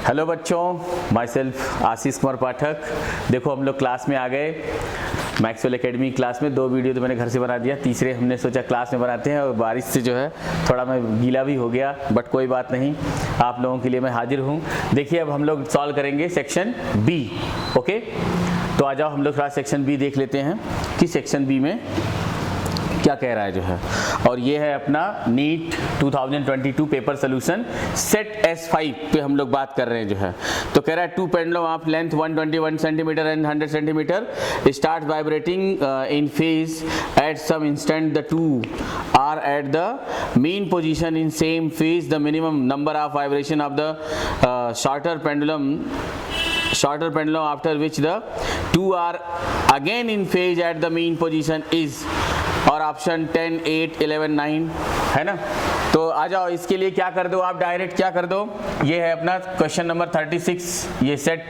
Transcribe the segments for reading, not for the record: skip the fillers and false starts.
Hello बच्चों, my self Ashish Kumar Pathak. देखो हम लोग क्लास में आ गए। मैक्सवेल एकेडमी क्लास में 2 वीडियो तो मैंने घर से बना दिया, तीसरे हमने सोचा क्लास में बनाते हैं। और बारिश से जो है थोड़ा मैं गीला भी हो गया, बट कोई बात नहीं, आप लोगों के लिए मैं हाजिर हूँ। देखिए अब हम लोग सॉल्व करेंगे सेक्शन बी। ओके, तो आ जाओ हम लोग थोड़ा सेक्शन बी देख लेते हैं कि सेक्शन बी में क्या कह रहा है जो है। और ये है अपना NEET 2022 paper solution set S5 पे हम लोग बात कर रहे हैं जो है। तो कह रहा है two pendulum of length 121 centimetre and 100 centimetre start vibrating in phase at some instant the two are at the mean position in same phase. The minimum number of vibration of the shorter pendulum after which the two are again in phase at the mean position is, और option 10, 8, 11, 9 है ना। तो आ जाओ, इसके लिए क्या कर दो आप, डायरेक्ट क्या कर दो, ये है अपना क्वेश्चन नंबर 36। ये सेट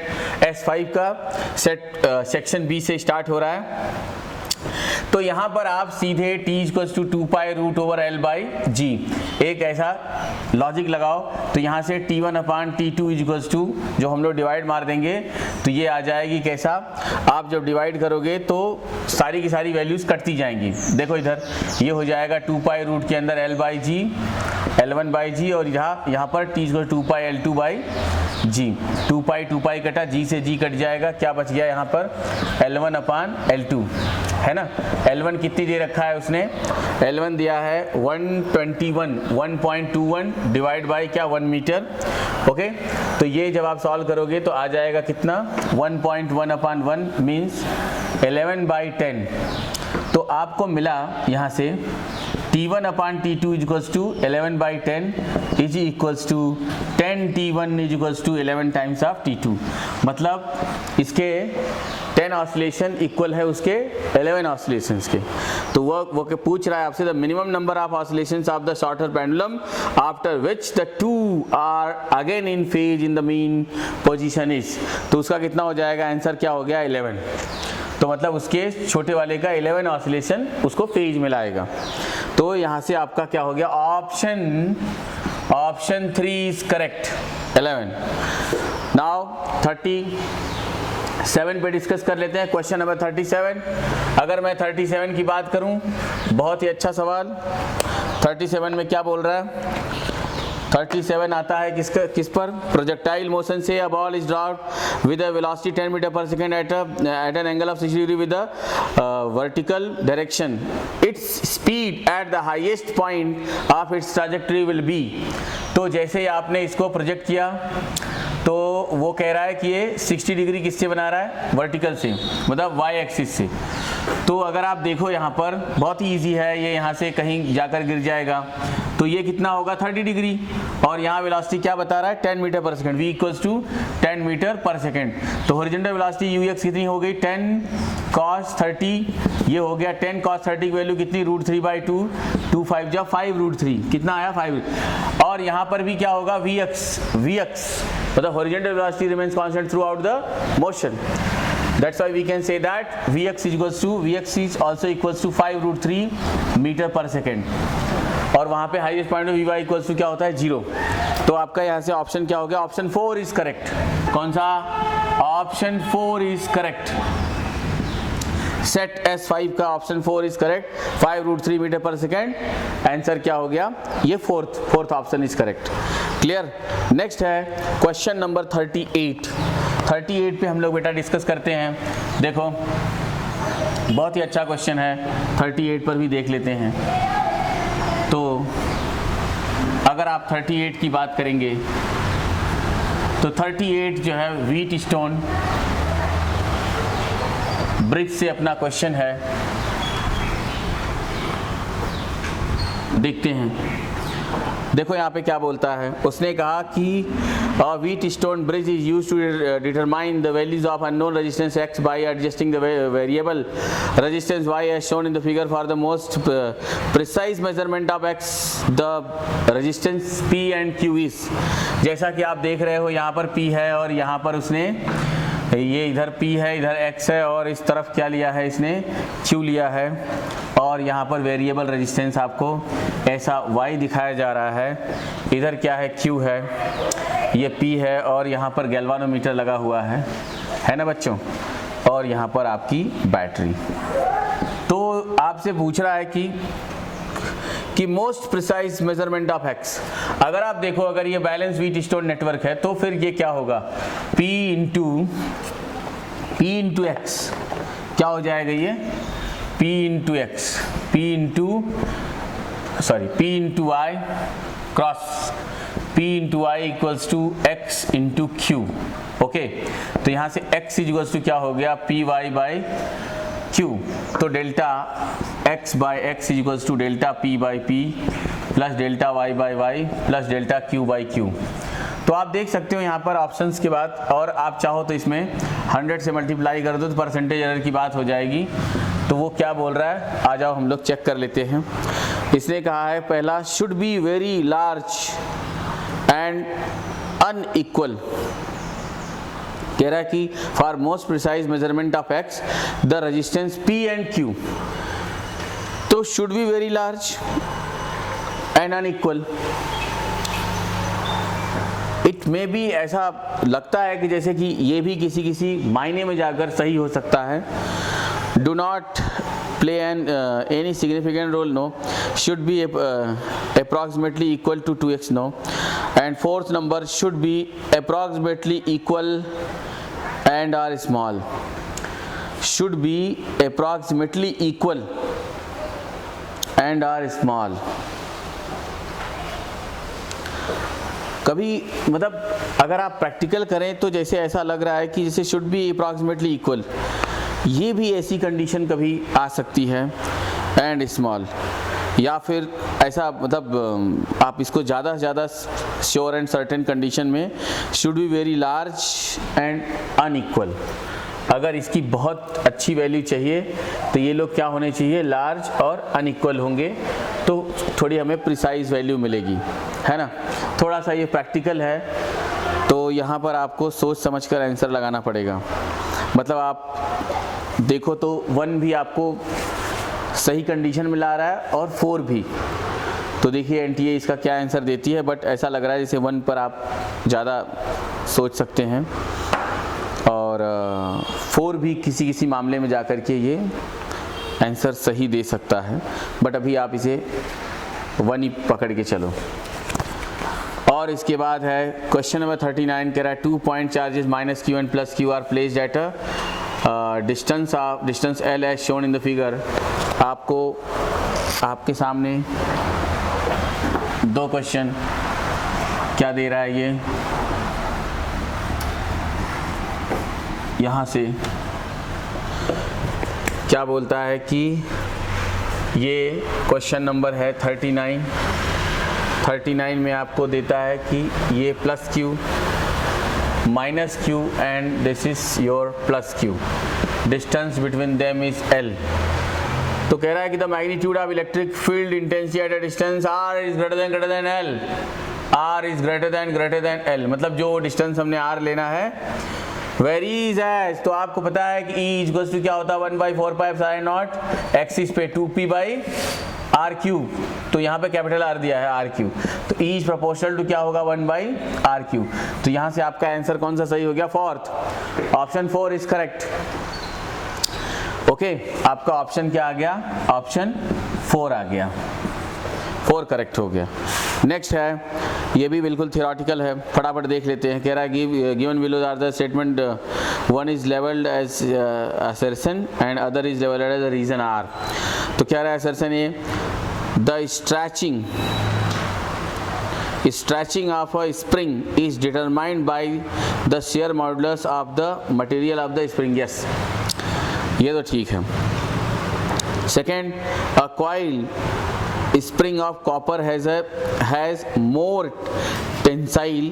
S5 का सेट सेक्शन बी से स्टार्ट हो रहा है। तो यहाँ पर आप सीधे t = 2 pi root over L by g एक ऐसा लॉजिक लगाओ। तो यहाँ से T1/T2 = जो हम लोग डिवाइड मार देंगे तो ये आ जाएगी कैसा, आप जब डिवाइड करोगे तो सारी की सारी वैल्यूज कटती जाएंगी। देखो इधर ये हो जाएगा 2 पाई रूट के अंदर L by g, L1 by g, और यहाँ पर t = 2 पाई L2 बाई जी। 2 पाई कटा, जी से जी कट जाएगा, क्या बच गया यहाँ पर L1/L2 है ना। L1 कितनी दे रखा है उसने, L1 दिया है 121 डिवाइड बाई क्या 1 मीटर। ओके, तो ये जब आप सॉल्व करोगे तो आ जाएगा कितना 1.1/1 मीन्स 11/10। तो आपको मिला यहाँ से T1/T2 = 11/10 is equals to 10 T1 = 11 times of T2। मतलब इसके 10 ऑसिलेशन इक्वल है उसके 11 ऑसिलेशंस के। तो वो पूछ रहा है आपसे the minimum number of oscillations of the shorter pendulum after which the two are again in phase in the mean position is. तो उसका कितना हो जाएगा, आंसर क्या हो गया 11। तो मतलब उसके छोटे वाले का 11 ऑसिलेशन उसको फेज में लाएगा। तो यहाँ से आपका क्या हो गया, ऑप्शन 3 इज करेक्ट, 11। नाउ 37 पे डिस्कस कर लेते हैं। Question number 37। अगर मैं 37 की बात करूं, बहुत ही अच्छा सवाल। 37 में क्या बोल रहा है, 37 आता है किस पर, प्रोजेक्टाइल मोशन से a ball is dropped with a velocity 10 metre per second at an angle of 60 degree with a vertical direction. Its speed at the highest point of its trajectory will be. तो जैसे ही आपने इसको project किया तो वो कह रहा है कि ये 60 डिग्री किससे बना रहा है, वर्टिकल से, मतलब वाई एक्सिस से। तो अगर आप देखो यहाँ पर बहुत ही ईजी है, ये यहाँ से कहीं जाकर गिर जाएगा तो ये कितना होगा 30 डिग्री, और यहाँ वेलोसिटी क्या बता रहा है 10 metre per second, v = 10 metre per second. तो हॉरिजॉन्टल वेलोसिटी ux कितनी हो गई 10 cos 30, ये हो गया 10 cos 30 की वैल्यू कितनी √3/2, 2 5 जा 5√3, कितना आया 5। और यहाँ पर भी क्या होगा vx मतलब horizontal velocity remains constant through out the motion. That's why we can say that vx is also equals to 5√3 metre per second. और वहाँ पे हाईएस्ट पॉइंट में vy इक्वल्स टू क्या होता है 0। तो आपका यहाँ से ऑप्शन क्या हो गया, ऑप्शन 4 इज करेक्ट। कौन सा, option 4 is correct. Set S5 का option 4 is correct, 5√3 metre per second. Answer क्या हो गया, ये fourth option is correct. Clear. Next है क्वेश्चन नंबर 38 पे हम लोग बेटा डिस्कस करते हैं। देखो बहुत ही अच्छा क्वेश्चन है, 38 पर भी देख लेते हैं। तो अगर आप 38 की बात करेंगे तो 38 जो है व्हीट स्टोन ब्रिज से अपना क्वेश्चन है, देखते हैं। देखो यहाँ पे क्या बोलता है, उसने कहा कि Wheatstone bridge is used to determine the values of unknown resistance x by adjusting the variable resistance y as shown in the figure for the most precise measurement of x the resistance p and q is। जैसा कि आप देख रहे हो यहाँ पर p है और यहाँ पर उसने ये इधर P है, इधर X है, और इस तरफ क्या लिया है इसने Q लिया है, और यहाँ पर वेरिएबल रेजिस्टेंस आपको ऐसा Y दिखाया जा रहा है, इधर क्या है Q है। ये P है और यहाँ पर गैल्वानोमीटर लगा हुआ है ना बच्चों, और यहाँ पर आपकी बैटरी। तो आपसे पूछ रहा है कि most precise measurement of x. अगर आप देखो, अगर ये बैलेंस व्हीटस्टोन नेटवर्क है तो फिर ये क्या होगा, P इंटू एक्स क्या हो जाएगा, ये P into x, P into y cross P into y equals to x into q. Okay, तो यहाँ से x इक्वल्स टू क्या हो गया, पी वाई बाई क्यू। तो delta x by x equals to delta p by p plus delta y by y plus delta q by q. तो आप देख सकते हो यहाँ पर ऑप्शंस के बाद, और आप चाहो तो इसमें 100 से मल्टीप्लाई कर दो तो परसेंटेज एरर की बात हो जाएगी। तो वो क्या बोल रहा है, आ जाओ हम लोग चेक कर लेते हैं। इसने कहा है पहला, should be very large and unequal. कह रहा है कि for most precise measurement of x the resistance P and Q, तो should be very large and unequal. It may be, ऐसा लगता है कि जैसे कि ये भी किसी मायने में जाकर सही हो सकता है। Do not play any significant role, no. Should be approximately equal to 2x, no. And fourth number, should be approximately equal and are small. Should be approximately equal and are small. कभी मतलब अगर आप practical करें तो जैसे ऐसा लग रहा है कि जैसे शुड बी अप्रॉक्सीमेटली इक्वल, ये भी ऐसी कंडीशन कभी आ सकती है एंड स्मॉल, या फिर ऐसा मतलब आप इसको ज़्यादा से ज़्यादा श्योर एंड सर्टेन कंडीशन में should be very large and unequal. अगर इसकी बहुत अच्छी वैल्यू चाहिए तो ये लोग क्या होने चाहिए, लार्ज और अनइक्वल होंगे, तो थोड़ी हमें प्रिसाइज वैल्यू मिलेगी, है ना। थोड़ा सा ये प्रैक्टिकल है, तो यहाँ पर आपको सोच समझकर आंसर लगाना पड़ेगा। मतलब आप देखो तो 1 भी आपको सही कंडीशन में ला रहा है और 4 भी, तो देखिए NTA इसका क्या आंसर देती है, बट ऐसा लग रहा है जैसे 1 पर आप ज़्यादा सोच सकते हैं, और 4 भी किसी मामले में जाकर के ये आंसर सही दे सकता है, बट अभी आप इसे 1 ही पकड़ के चलो। और इसके बाद है क्वेश्चन नंबर 39, कह रहा है 2 point charges minus q and plus q are placed at distance L as shown in the figure. आपको आपके सामने 2 क्वेश्चन क्या दे रहा है, ये यहाँ से क्या बोलता है कि ये क्वेश्चन नंबर है 39 में आपको देता है कि ये plus Q minus q and this is your plus Q, distance between them is L। तो कह रहा है कि the magnitude of electric field intensity at a distance R is greater than L, R is greater than L, मतलब जो distance हमने R लेना है वेरीज एज, तो आपको पता है कि E इक्वल्स टू क्या होता है 1/4πε0 x इज पे 2p बाई आर क्यूब, तो यहाँ पे कैपिटल R दिया है R क्यूब, तो E इज प्रोपोर्शनल टू क्या होगा 1/r क्यूब। तो यहाँ से आपका आंसर कौन सा सही हो गया, 4th, option 4 is correct. Okay, आपका ऑप्शन क्या आ गया, ऑप्शन 4 आ गया, 4 करेक्ट हो गया। नेक्स्ट है, ये भी बिल्कुल थियोरेटिकल है, फटाफट देख लेते हैं। कह रहा है given below are the statement 1 is labelled as assertion and other is labelled as reason R। तो क्या रहा है असर्शन, ये the stretching of a spring is determined by the shear modulus of the material of the spring। yes, ये तो ठीक है। Second, a coil spring of copper has more tensile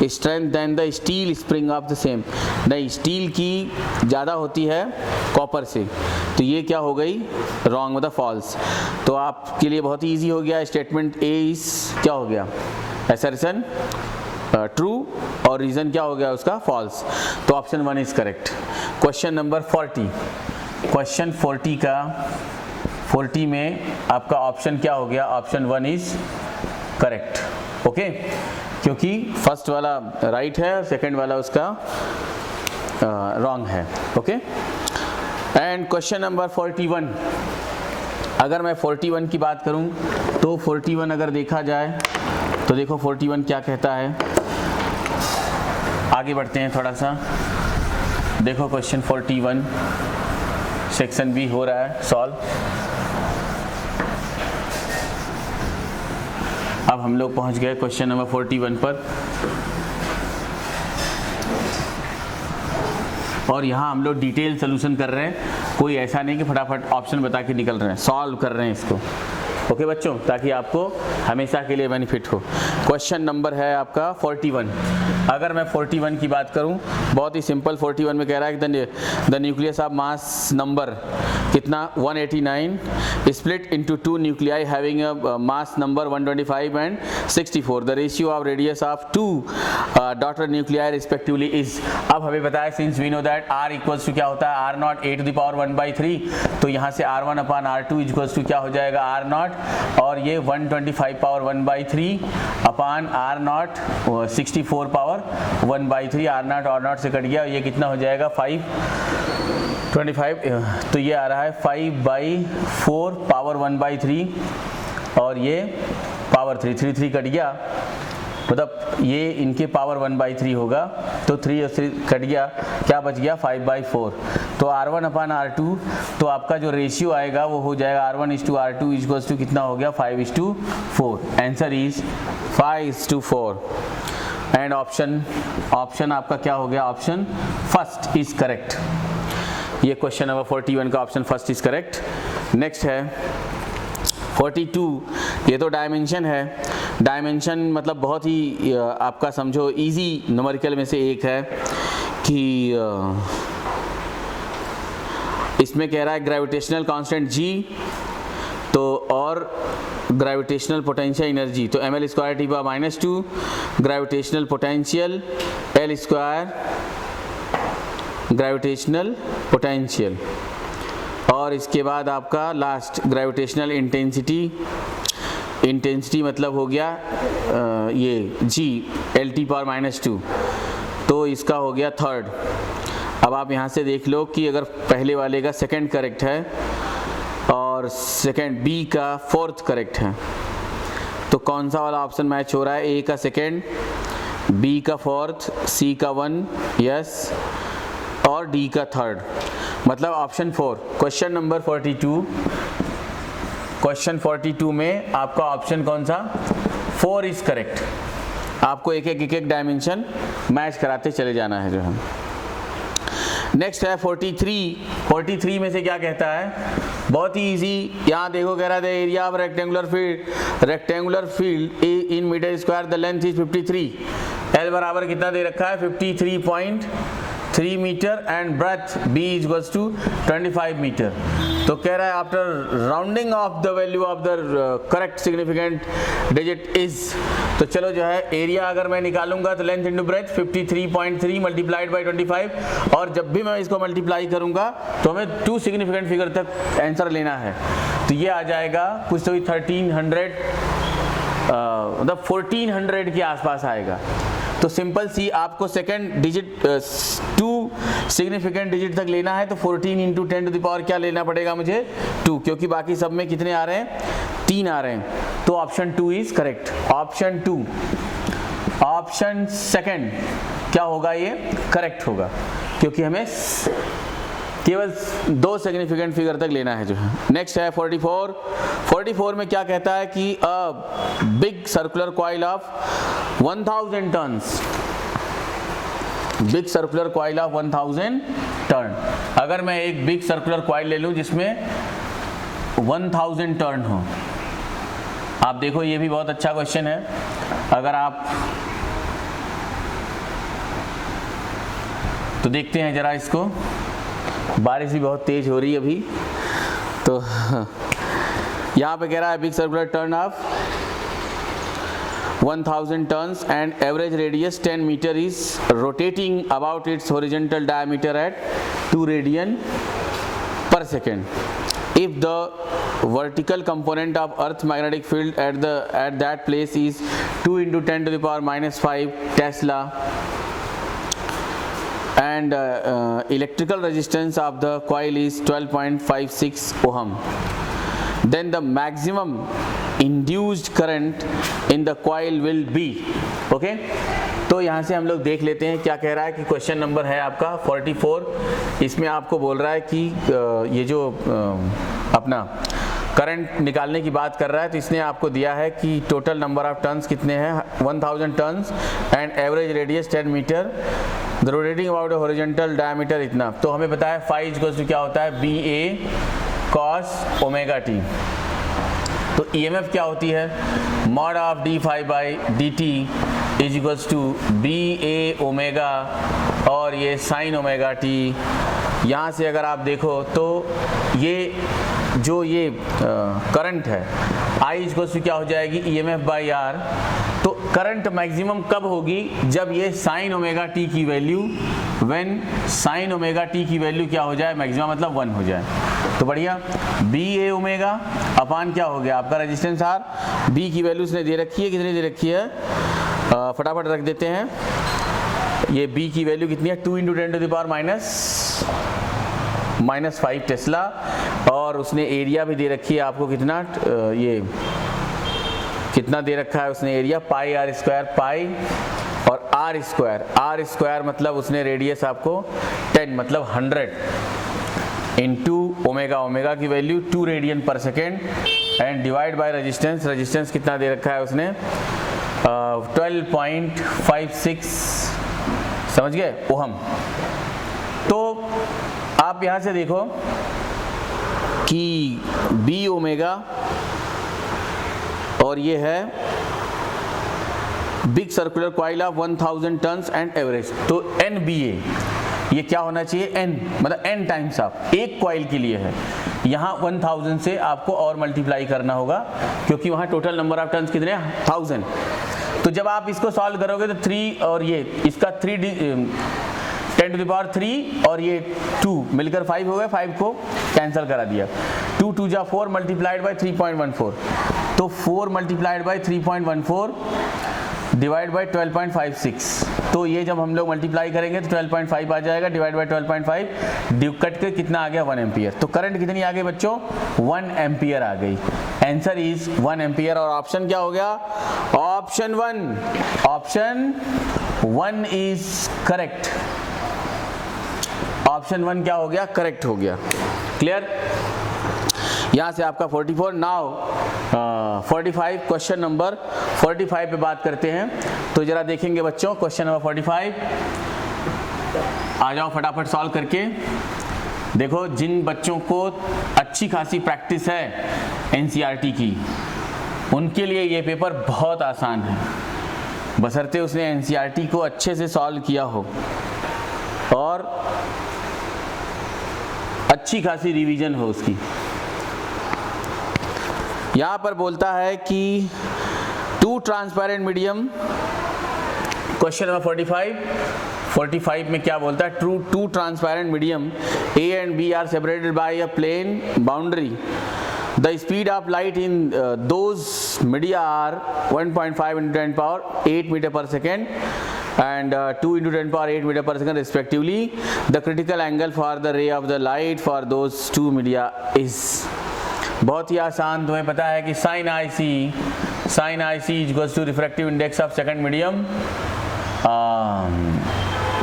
strength than the steel spring of the same। नहीं, steel की ज़्यादा होती है copper से, तो ये क्या हो गई, रॉन्ग, मतलब फॉल्स। तो आपके लिए बहुत ही ईजी हो गया, स्टेटमेंट A इज क्या हो गया, असर्शन ट्रू, और रीज़न क्या हो गया उसका, फॉल्स। तो option 1 is correct. Question number 40, question 40 में आपका ऑप्शन क्या हो गया, ऑप्शन 1 इज करेक्ट। ओके, क्योंकि फर्स्ट वाला राइट है और सेकंड वाला उसका रॉन्ग है। ओके, एंड क्वेश्चन नंबर 41, अगर मैं 41 की बात करूं तो 41 अगर देखा जाए तो देखो 41 क्या कहता है। आगे बढ़ते हैं थोड़ा सा, देखो क्वेश्चन 41 सेक्शन बी हो रहा है सॉल्व। अब हम लोग पहुंच गए क्वेश्चन नंबर 41 पर, और यहाँ हम लोग डिटेल सोल्यूशन कर रहे हैं, कोई ऐसा नहीं कि फटाफट ऑप्शन बता के निकल रहे हैं, सॉल्व कर रहे हैं इसको। ओके बच्चों, ताकि आपको हमेशा के लिए बेनिफिट हो। क्वेश्चन नंबर है आपका 41। अगर मैं 41 की बात करूं, बहुत ही सिंपल, 41 में कह रहा है कि the nucleus of mass number कितना 189 split into 2 nuclei having a mass number 125 and 64। The ratio of radius of 2 daughter nuclei respectively is. अब हमें बताया since we know that r equals to क्या होता है r0 a to the power 1/3, तो यहाँ से r1 upon r2 equals to क्या हो जाएगा r0, और ये 125 पावर 1/3 अपान r0 64 पावर 1/3, r0 और 0 से कट गया, ये कितना हो जाएगा 525, तो ये आ रहा है 5/4 पावर 1/3, और ये पावर 3 कट गया, मतलब ये इनके पावर 1/3 होगा, तो 3 और 3 कट गया, क्या बच गया 5/4। तो r1 अपान r2, तो आपका जो रेशियो आएगा वो हो जाएगा r1:r2 इक्वल्स टू कितना हो गया 5:4। आंसर इज 5:4 एंड ऑप्शन आपका क्या हो गया, ऑप्शन फर्स्ट इज करेक्ट। ये क्वेश्चन नंबर 41 का option first is correct. Next है 42, ये तो डायमेंशन है। डायमेंशन मतलब बहुत ही आपका समझो इजी न्यूमेरिकल में से एक है कि इसमें कह रहा है ग्रेविटेशनल कांस्टेंट g, तो और ग्रेविटेशनल पोटेंशियल एनर्जी, तो ml²T⁻², gravitational potential L² gravitational potential, और इसके बाद आपका लास्ट ग्रेविटेशनल इंटेंसिटी मतलब हो गया ये g L⁻², तो इसका हो गया थर्ड। अब आप यहाँ से देख लो कि अगर पहले वाले का सेकंड करेक्ट है और सेकंड बी का फोर्थ करेक्ट है, तो कौन सा वाला ऑप्शन मैच हो रहा है, ए का सेकंड, बी का फोर्थ, सी का 1 यस, और डी का थर्ड, मतलब ऑप्शन 4। क्वेश्चन नंबर 42, क्वेश्चन 42 में आपका ऑप्शन कौन सा 4 इज करेक्ट। आपको एक एक डायमेंशन मैच कराते चले जाना है जो है। नेक्स्ट है 43 में से क्या कहता है, बहुत ही इजी, यहाँ देखो कह रहा है area of rectangular field in metre square the length is 53, L बराबर कितना दे रखा है 53.3 metre and breadth b equals to 25 metre. तो कह रहा है after rounding off the value of the correct significant digit is, तो चलो जो है एरिया अगर मैं निकालूंगा तो length into breadth 53.3 multiplied by 25, और जब भी मैं इसको मल्टीप्लाई करूंगा तो हमें 2 सिग्निफिकेंट फिगर तक आंसर लेना है, तो ये आ जाएगा कुछ तो 1300 मतलब 1400 के आसपास आएगा। तो सिंपल सी आपको सेकंड डिजिट 2 सिग्निफिकेंट डिजिट तक लेना है, तो 14 इंटू 10 टू द पावर क्या लेना पड़ेगा मुझे 2, क्योंकि बाकी सब में कितने आ रहे हैं 3 आ रहे हैं, तो option 2 is correct. Option 2, option second क्या होगा, ये करेक्ट होगा, क्योंकि हमें केवल 2 सिग्निफिकेंट फिगर तक लेना है जो है। नेक्स्ट है 44 में क्या कहता है कि a big circular coil of 1000 turns, big circular coil of 1000 turn. अगर मैं एक बिग सर्कुलर कॉइल ले लूं जिसमें 1000 टर्न हो, आप देखो ये भी बहुत अच्छा क्वेश्चन है। अगर आप तो देखते हैं जरा इसको, बारिश भी बहुत तेज हो रही है अभी, तो यहाँ पे कह रहा है big circular turn off 1000 tons and average radius 10 meter is rotating about its horizontal diameter at 2 radian per second. if the vertical component of earth magnetic field at that place is 2 into 10 to the power minus 5 Tesla and electrical resistance of the coil is 12.56 ohm, then the maximum induced current in the coil will be, okay? तो यहाँ से हम लोग देख लेते हैं क्या कह रहा है कि क्वेश्चन नंबर है आपका 44। इसमें आपको बोल रहा है कि ये जो अपना करंट निकालने की बात कर रहा है, तो इसने आपको दिया है कि टोटल नंबर ऑफ टर्न्स कितने हैं 1000 turns and average radius 10 metre, the rotating about horizontal diameter इतना। तो हमें पता है फाई इक्वल्स टू क्या होता है b a cos omega t. तो ईएमएफ क्या होती है mod of d phi by d t is equals to b a omega और ये साइन ओमेगा टी। यहाँ से अगर आप देखो तो ये जो ये करंट है आई इक्वल्स टू क्या हो जाएगी ईएमएफ बाई आर। तो करंट मैक्सिमम कब होगी जब ये साइन ओमेगा टी की value when sine omega T की वैल्यू क्या हो जाए मैक्सिमम मतलब 1 हो जाए। तो बढ़िया बी ए ओमेगा अपान क्या हो गया आपका रेजिस्टेंस आर, बी की वैल्यू उसने दे रखी है, कितनी दे रखी है फटाफट रख देते हैं। ये बी की वैल्यू कितनी है 2 into 10 to the power minus 5 tesla और उसने एरिया भी दे रखी है आपको कितना ये कितना दे रखा है उसने area pi r square pi और आर स्क्वायर मतलब उसने रेडियस आपको 10 मतलब 100 इंटू ओमेगा की वैल्यू 2 रेडियन पर second and divide by resistance कितना दे रखा है उसने 12.56 समझ गए ओहम। तो आप यहाँ से देखो कि बी ओमेगा और ये है big circular coil of 1000 tons and average. तो एन बी ए ये क्या होना चाहिए एन मतलब एन टाइम्स ऑफ एक कॉइल के लिए है, यहाँ 1000 से आपको और मल्टीप्लाई करना होगा क्योंकि वहाँ टोटल नंबर ऑफ टर्न्स कितने 1000। तो जब आप इसको सॉल्व करोगे तो 3 और ये इसका 3 10 टू द पावर 3 और ये 2 मिलकर 5 हो गए, 5 को कैंसिल करा दिया, 2 2 जा 4 मल्टीप्लाइड बाई 3.14। तो 4 मल्टीप्लाइड बाई 3.14 डिवाइड बाई 12.56। तो ये जब हम लोग मल्टीप्लाई करेंगे तो 12.5 आ जाएगा डिवाइड बाई 12.5 कट के कितना आ गया 1 एम्पियर। तो करंट कितनी आ गई बच्चों 1 एम्पियर आ गई। आंसर इज 1 एम्पियर और ऑप्शन क्या हो गया ऑप्शन 1 इज करेक्ट। ऑप्शन 1 क्या हो गया करेक्ट हो गया। क्लियर। यहाँ से आपका 44। नाउ 45 क्वेश्चन नंबर 45 पे बात करते हैं। तो जरा देखेंगे बच्चों क्वेश्चन नंबर 45 आ जाओ फटाफट सॉल्व करके। देखो जिन बच्चों को अच्छी खासी प्रैक्टिस है एनसीईआरटी की उनके लिए ये पेपर बहुत आसान है, बशर्ते उसने एनसीईआरटी को अच्छे से सॉल्व किया हो और अच्छी खासी रिवीजन हो उसकी। यहाँ पर बोलता है कि 2 ट्रांसपेरेंट मीडियम क्वेश्चन नंबर 45 में क्या बोलता है 2 transparent medium A and B are separated by a plane boundary. The speed of light in those media are 1.5 into 10 power 8 meter per second and 2 into 10 power 8 meter per second respectively. The critical angle for the ray of the light for those two media is। बहुत ही आसान, तुम्हें पता है कि sine i c equals to refractive index of second medium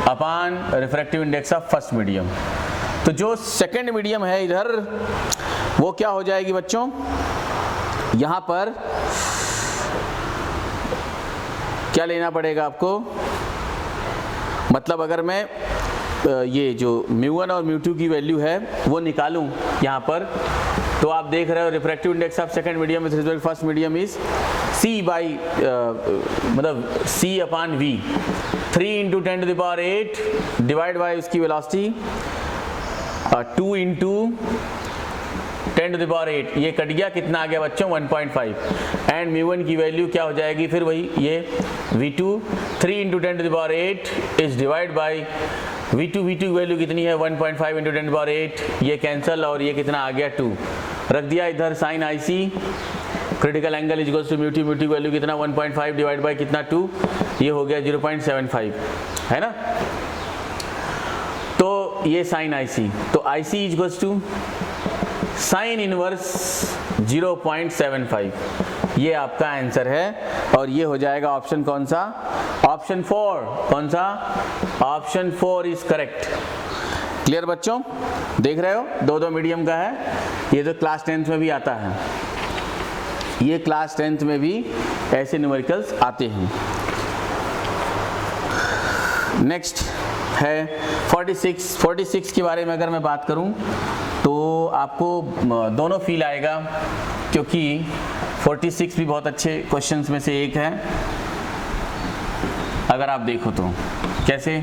upon refractive index of first medium. तो जो second medium है इधर वो क्या हो जाएगी बच्चों, यहाँ पर क्या लेना पड़ेगा आपको, मतलब अगर मैं ये जो μ1 और μ2 की वैल्यू है वो निकालूं यहाँ पर, तो आप देख रहे हो refractive index of second medium with respect first medium is C by मतलब C upon V 3 into 10 to the power 8 divide by उसकी वेलोसिटी 2 इंटू 10 टू द पावर 8, ये कट गया, कितना आ गया बच्चों 1.5 एंड μ1 की वैल्यू क्या हो जाएगी फिर वही ये V2 3 into 10 to the power 8 is divide by V2 की वैल्यू कितनी है 1.5 इंटू 10 टू द पावर 8, ये कैंसिल और ये कितना आ गया 2। रख दिया इधर sine i c, critical angle is equal to mu t की वैल्यू कितना 1.5 डिवाइड बाई कितना 2, ये हो गया 0.75 है ना। तो ये साइन आई सी, तो i c is equal to sine inverse 0.75, ये आपका आंसर है। और ये हो जाएगा ऑप्शन कौन सा, ऑप्शन 4, कौन सा, ऑप्शन 4 इज करेक्ट। क्लियर बच्चों, देख रहे हो 2-2 मीडियम का है, ये तो क्लास 10th में भी आता है, ये क्लास 10th में भी ऐसे न्यूमेरिकल्स आते हैं। नेक्स्ट है 46 के बारे में अगर मैं बात करूं तो आपको दोनों फील आएगा, क्योंकि 46 भी बहुत अच्छे क्वेश्चंस में से एक है। अगर आप देखो तो कैसे,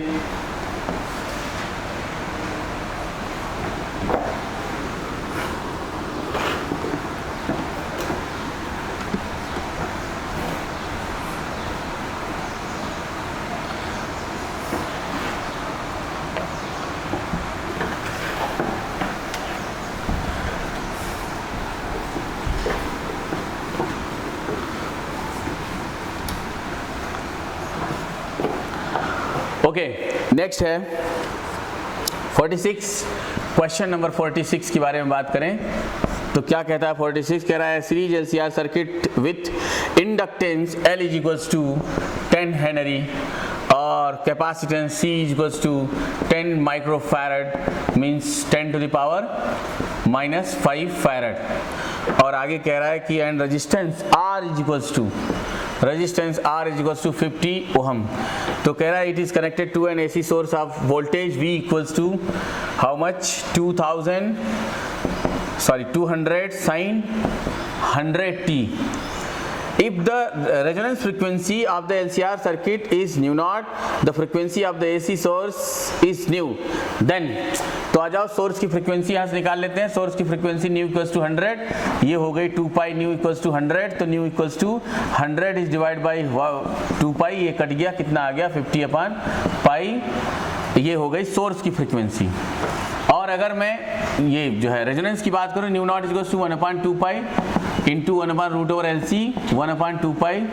ओके नेक्स्ट है 46, क्वेश्चन नंबर 46 के बारे में बात करें तो क्या कहता है 46, कह रहा है series LCR circuit with inductance L is equals to 10 henry और capacitance C is equals to 10 microfarad means 10 to the power -5 farad. और आगे कह रहा है कि and resistance R is equals to, resistance R is equals to 50 ohm. तो कह रहा है it is connected to an AC source of voltage V equals to how much 200 sin 100t। If the resonance frequency of the LCR circuit is nu naught, the frequency of the AC source is nu, then तो आ जाओ source की frequency यहाँ से निकाल लेते हैं। Source की frequency new equals to 100, ये हो गई 2 पाई न्यू इक्वल्स टू 100, तो nu equals to 100 is divide by 2 pi, ये कट गया, कितना आ गया 50 अपॉन पाई, ये हो गई सोर्स की फ्रीक्वेंसी। और अगर मैं ये जो है रेजोनेंस की बात करूँ, nu naught is equals to 1/2 pi into 1/√LC 1/2 pi,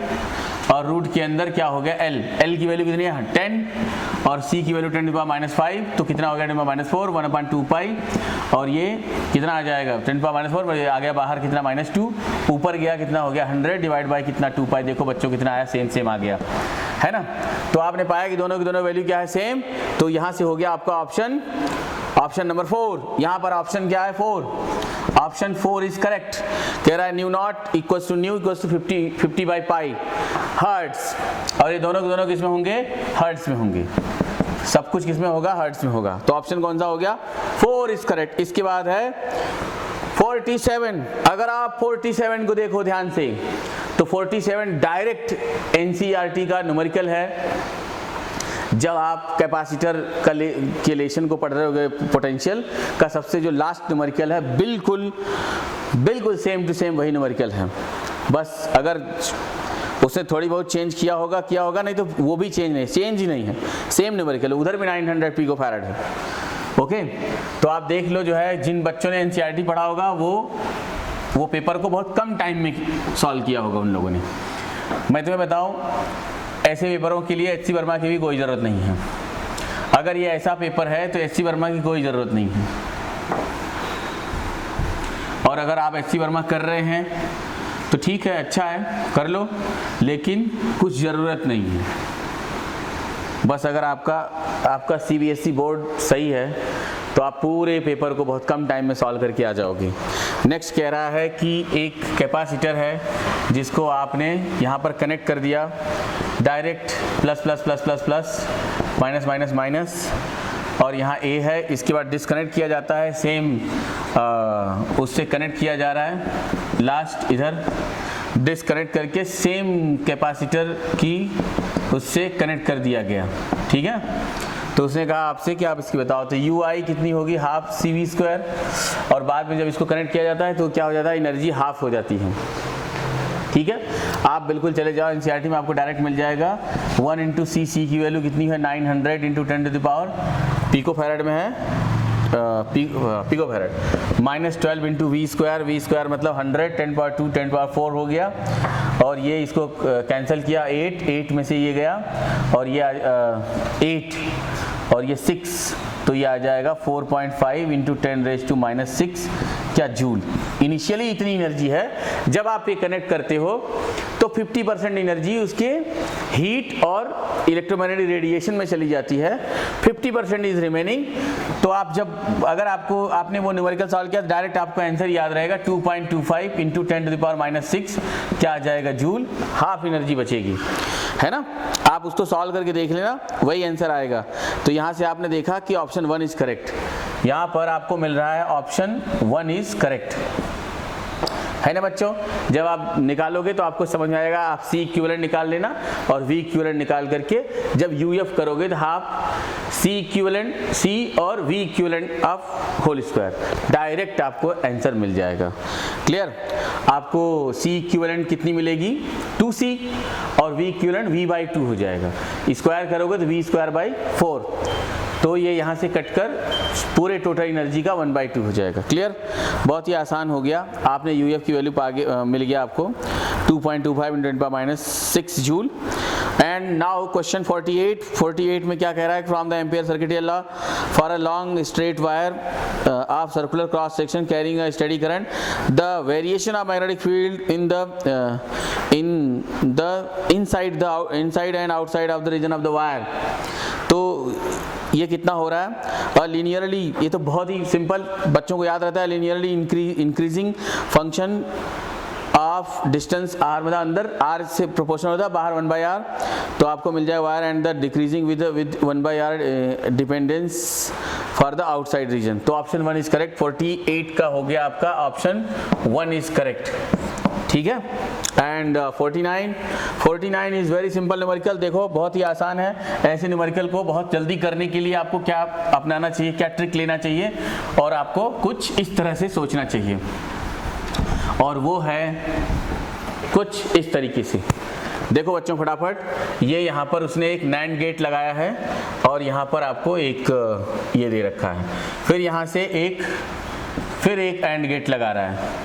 और रूट के अंदर क्या हो गया L की वैल्यू कितनी है 10 और C की वैल्यू 10⁻⁻⁵, तो कितना हो गया 10⁻⁴ 1/2 पाई, और ये कितना आ जाएगा 10⁻⁴, आ गया बाहर कितना -2, ऊपर गया कितना हो गया 100 डिवाइड बाई कितना 2 पाई। देखो बच्चों कितना आया, सेम आ गया है ना। तो आपने पाया कि दोनों की दोनों वैल्यू क्या है सेम, तो यहाँ से हो गया आपका ऑप्शन नंबर 4। यहाँ पर ऑप्शन क्या है 4, ऑप्शन 4 इज करेक्ट। कह रहा है nu naught equals to nu equals to 50 by pi hertz, और ये दोनों के दोनों किस में होंगे, हर्ट्स में होंगे, सब कुछ किस में होगा, हर्ट्स में होगा। तो ऑप्शन कौन सा हो गया 4 इज करेक्ट। इसके बाद है 47, अगर आप 47 को देखो ध्यान से तो 47 डायरेक्ट NCERT का न्यूमेरिकल है। जब आप कैपेसिटर का के रिलेशन को पढ़ रहे होगे, पोटेंशियल का सबसे जो लास्ट न्यूमेरिकल है, बिल्कुल सेम टू सेम वही न्यूमेरिकल है, बस अगर उसने थोड़ी बहुत चेंज किया होगा, नहीं तो वो भी चेंज ही नहीं है, सेम न्यूमेरिकल है। उधर भी 900 पिको फैरड है। ओके, तो आप देख लो, जो है जिन बच्चों ने NCERT पढ़ा होगा वो पेपर को बहुत कम टाइम में सॉल्व किया होगा उन लोगों ने। मैं तुम्हें बताऊं, ऐसे पेपरों के लिए HC वर्मा की भी कोई ज़रूरत नहीं है। अगर ये ऐसा पेपर है तो HC वर्मा की कोई ज़रूरत नहीं है, और अगर आप HC वर्मा कर रहे हैं तो ठीक है, अच्छा है, कर लो, लेकिन कुछ ज़रूरत नहीं है। बस अगर आपका CBSE बोर्ड सही है तो आप पूरे पेपर को बहुत कम टाइम में सॉल्व करके आ जाओगे। नेक्स्ट कह रहा है कि एक कैपेसिटर है जिसको आपने यहाँ पर कनेक्ट कर दिया direct plus plus plus plus plus minus minus minus, और यहाँ A है, इसके बाद डिस्कनेक्ट किया जाता है, सेम उससे कनेक्ट किया जा रहा है, लास्ट इधर डिस्कनेक्ट करके सेम कैपेसिटर की उससे कनेक्ट कर दिया गया। ठीक है, तो उसने कहा आपसे कि आप इसकी बताओ, तो UI कितनी होगी, हाफ CV², और बाद में जब इसको कनेक्ट किया जाता है तो क्या हो जाता है, एनर्जी हाफ हो जाती है। ठीक है, आप बिल्कुल चले जाओ NCERT में, आपको डायरेक्ट मिल जाएगा 1 × C की वैल्यू कितनी है 900 × 10⁻⁴ पिको फैरड में है, पिकोफैरड, -12 इंटू वी स्क्वायर मतलब 100, 10^2 10^4 हो गया, और ये इसको कैंसिल किया 8 में से ये गया, और ये 8 और ये 6, तो ये आ जाएगा 4.5 इंटू 10⁻⁻⁶ क्या जूल। इनिशियली इतनी एनर्जी है, जब आप ये कनेक्ट करते हो तो 50% एनर्जी उसके हीट और इलेक्ट्रोमैग्नेटिक रेडिएशन में चली जाती है, 50% इज रिमेनिंग। तो आप जब अगर आपने वो न्यूमेरिकल सॉल्व किया, डायरेक्ट आपको आंसर याद रहेगा 2.25 इंटू 10⁻⁻⁶ क्या आ जाएगा जूल, हाफ एनर्जी बचेगी, है ना। आप उसको सॉल्व करके देख लेना, वही आंसर आएगा। तो यहाँ से आपने देखा कि ऑप्शन 1 इज करेक्ट, यहाँ पर आपको मिल रहा है ऑप्शन 1 इज करेक्ट, है ना बच्चों। जब आप निकालोगे तो आपको समझ में आएगा, आप C इक्विवेलेंट निकाल लेना और V इक्विवेलेंट निकाल करके जब UF करोगे तो हाफ C इक्विवेलेंट C और V equivalent of whole square, direct आपको आंसर मिल जाएगा। क्लियर। आपको C इक्विवेलेंट कितनी मिलेगी 2C, और V इक्विवेलेंट V/2 हो जाएगा, स्क्वायर करोगे तो V²/4, तो ये यहाँ से कटकर पूरे टोटल एनर्जी का 1/2 हो जाएगा। क्लियर, बहुत ही आसान हो गया। आपने UF की वैल्यू आगे मिल गया आपको 2.25 into 10⁻⁶ joule. And now question 48 में क्या कह रहा है, from the ampere circuit law for a long straight wire of circular cross section carrying a steady current, the variation of magnetic field inside and outside of the region of the wire. तो ये कितना हो रहा है, और linearly, ये तो बहुत ही सिंपल बच्चों को याद रहता है, linearly increasing function of distance r, मतलब अंदर r से प्रोपोर्शनल होता है, बाहर 1/r, तो आपको मिल जाए wire and the decreasing with 1/r dependence for the outside region. तो ऑप्शन 1 इज करेक्ट, 48 का हो गया आपका ऑप्शन 1 इज करेक्ट, ठीक है। And 49 is very simple numerical. देखो बहुत ही आसान है, ऐसे न्यूमेरिकल को बहुत जल्दी करने के लिए आपको क्या अपनाना चाहिए, क्या ट्रिक लेना चाहिए, और आपको कुछ इस तरह से सोचना चाहिए, और वो है कुछ इस तरीके से। देखो बच्चों फटाफट, ये यहाँ पर उसने एक नैंड गेट लगाया है, और यहाँ पर आपको एक ये दे रखा है, फिर यहाँ से फिर एक एंड गेट लगा रहा है,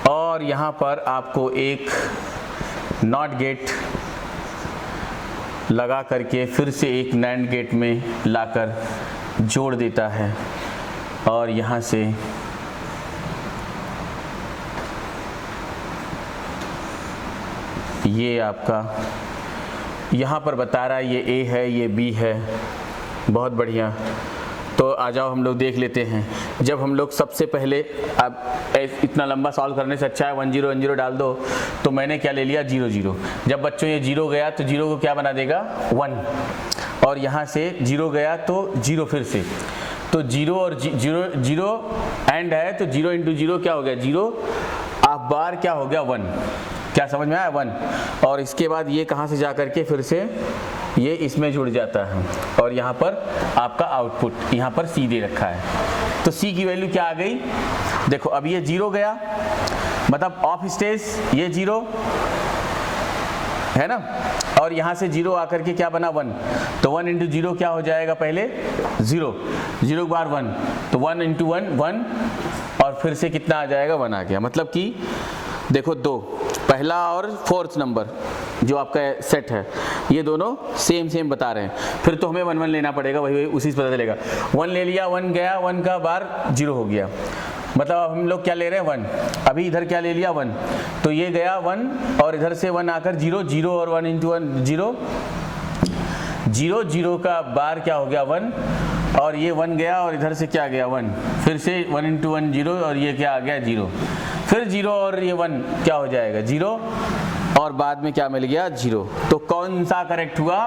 और यहाँ पर आपको एक नॉट गेट लगा करके फिर से एक नैंड गेट में लाकर जोड़ देता है, और यहाँ से ये आपका यहाँ पर बता रहा है ये A है, ये B है, बहुत बढ़िया। तो आ जाओ हम लोग देख लेते हैं। जब हम लोग सबसे पहले, अब इतना लंबा सॉल्व करने से अच्छा है 1 0 1 0 डाल दो, तो मैंने क्या ले लिया 0 0। जब बच्चों ये 0 गया तो 0 को क्या बना देगा 1, और यहाँ से 0 गया तो 0 फिर से, तो 0 और 0 एंड है, तो 0 इंटू 0 क्या हो गया 0, आप बार क्या हो गया 1, क्या समझ में आया 1, और इसके बाद ये कहाँ से जा करके फिर से ये इसमें जुड़ जाता है, और यहाँ पर आपका आउटपुट यहाँ पर C दे रखा है। तो C की वैल्यू क्या आ गई, देखो अब ये 0 गया, मतलब ऑफ स्टेज ये 0 है ना, और यहाँ से 0 आकर के क्या बना 1, तो 1 इंटू 0 क्या हो जाएगा, पहले 0 0 बार 1, तो 1 इंटू 1 1, और फिर से कितना आ जाएगा 1 आ गया। मतलब कि देखो 2, पहला और 4th नंबर जो आपका सेट है, ये दोनों सेम बता रहे हैं, फिर तो हमें 1 1 लेना पड़ेगा, वही उसी से पता चलेगा। 1 ले लिया, 1 गया, 1 का बार 0 हो गया, मतलब अब हम लोग क्या ले रहे हैं 1, अभी इधर क्या ले लिया 1, तो ये गया 1, और इधर से 1 आकर 0 0, और 1 इंटू 1 0 0 0 का बार क्या हो गया 1, और ये 1 गया, और इधर से क्या गया 1, फिर से 1 इंटू 1 0, और ये क्या आ गया 0, फिर 0 और ये 1 क्या हो जाएगा 0, और बाद में क्या मिल गया 0। तो कौन सा करेक्ट हुआ,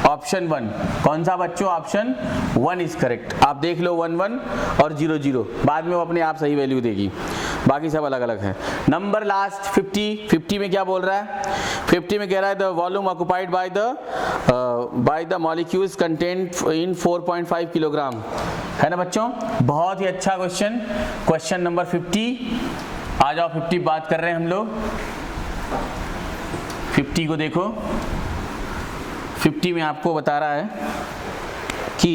ऑप्शन 1। कौन सा बच्चों, ऑप्शन 1 इज करेक्ट। आप देख लो 1 1 और 0 0, बाद में वो अपने आप सही वैल्यू देगी, बाकी सब अलग अलग है। नंबर लास्ट 50 में क्या बोल रहा है, 50 में कह रहा है the volume occupied by the molecules content in 4.5 kilogram, है ना बच्चों। बहुत ही अच्छा क्वेश्चन नंबर 50। आ जाओ 50 बात कर रहे हैं हम लोग। 50 को देखो, 50 में आपको बता रहा है कि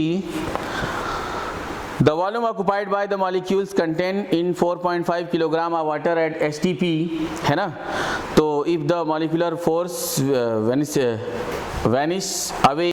the volume occupied by the molecules contain in 4.5 kilogram of water at STP, है ना। तो if the molecular force vanish away